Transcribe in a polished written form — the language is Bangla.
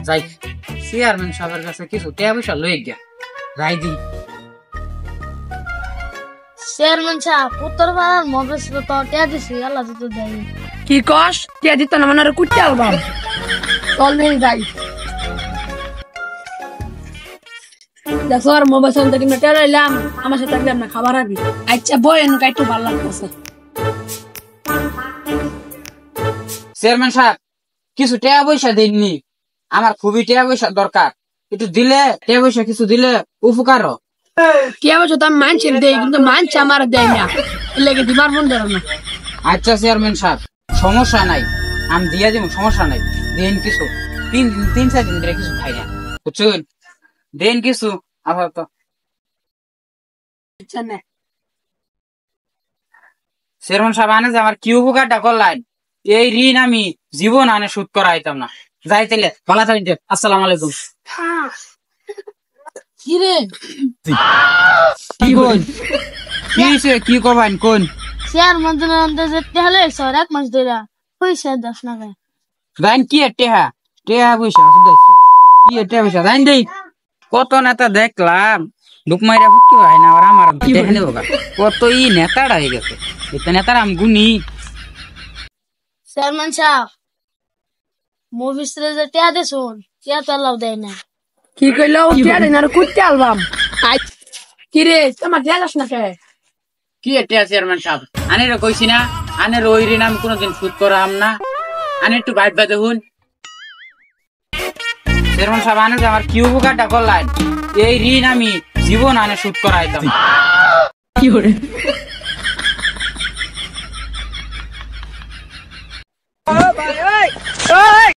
যাই চেয়ারম্যান সাহেবের কাছে কিছু টাকা পয়সা লই গিয়া যাই দি। চেয়ারম্যান সাহেব উত্তর পাড়ার মবে ছিল তো টিয়া দিছি আল্লাহ তো দেয়। কি কস টিয়া দিত না মানে কুটতে আলবাম চল নেই যাই দেখো আর মোবাইল সামনে থেকে টের এলাম আমার সাথে থাকলে না খাবার আবি আচ্ছা বয়েন একটু ভালো লাগতেছে। চেয়ারম্যান সাহেব কিছু টাকা পয়সা দেননি, আমার খুবই টাকা পয়সা দরকার, একটু দিলে টাকা পয়সা কিছু দিলে উপকার হয়। টিয়া বলছো তো আমি মানছি দেই কিন্তু মানছি আমার দেয় না লেগে দিবার মন ধরে না। আচ্ছা চেয়ারম্যান সাহেব সমস্যা নাই, আমি দিয়া দিব, সমস্যা নাই, দেন কিছু, 3-4 দিন ধরে কিছু খাই না বুঝছেন, দেন কিছু আপাতত। আচ্ছা না চেয়ারম্যান সাহেব আনে যে আমার কি উপকারটা করলেন, এই ঋণ আমি জীবন আনে শোধ করা হইতাম না। যাই তাইলে ভালো থাকবেন, আসসালামু আলাইকুম। কি রে কি কোন কি হইছে, কি করবেন কোন? চেয়ারম্যান যে টেহলে স্যার 1 মাস ধরে পয়সা দাস না গায় দেন কি টেহা টেহা পয়সা শুধাইছে, কি টেহা পয়সা দেন দেই। কত নেতা দেখলাম লুকমাইরা ফুটকি হয় না, আর আমার দেখে নেবো কত ই নেতাটা হয়ে গেছে, এটা নেতারা আমি গুনি। চেয়ারম্যান সাহেব মুভিস রে যে টিয়া দেছুন টিয়া তো আল্লাহ দেয় না। কি কইলো টিয়া দেন আর কুটতে আলবাম কি রে তোমার টিয়া দাস না কে কি টেহা চেয়ারম্যান সাহেব আনের কইছি না, আনের ওই ঋণ আমি কোনোদিন শোধ করাম না, আনে একটু বাইট বাই দেখুন। চেয়ারম্যান সাহেব আনে যে আমার কি উপকারটা করলেন, এই ঋণ আমি জীবন আনে শোধ করাইতাম। কি করে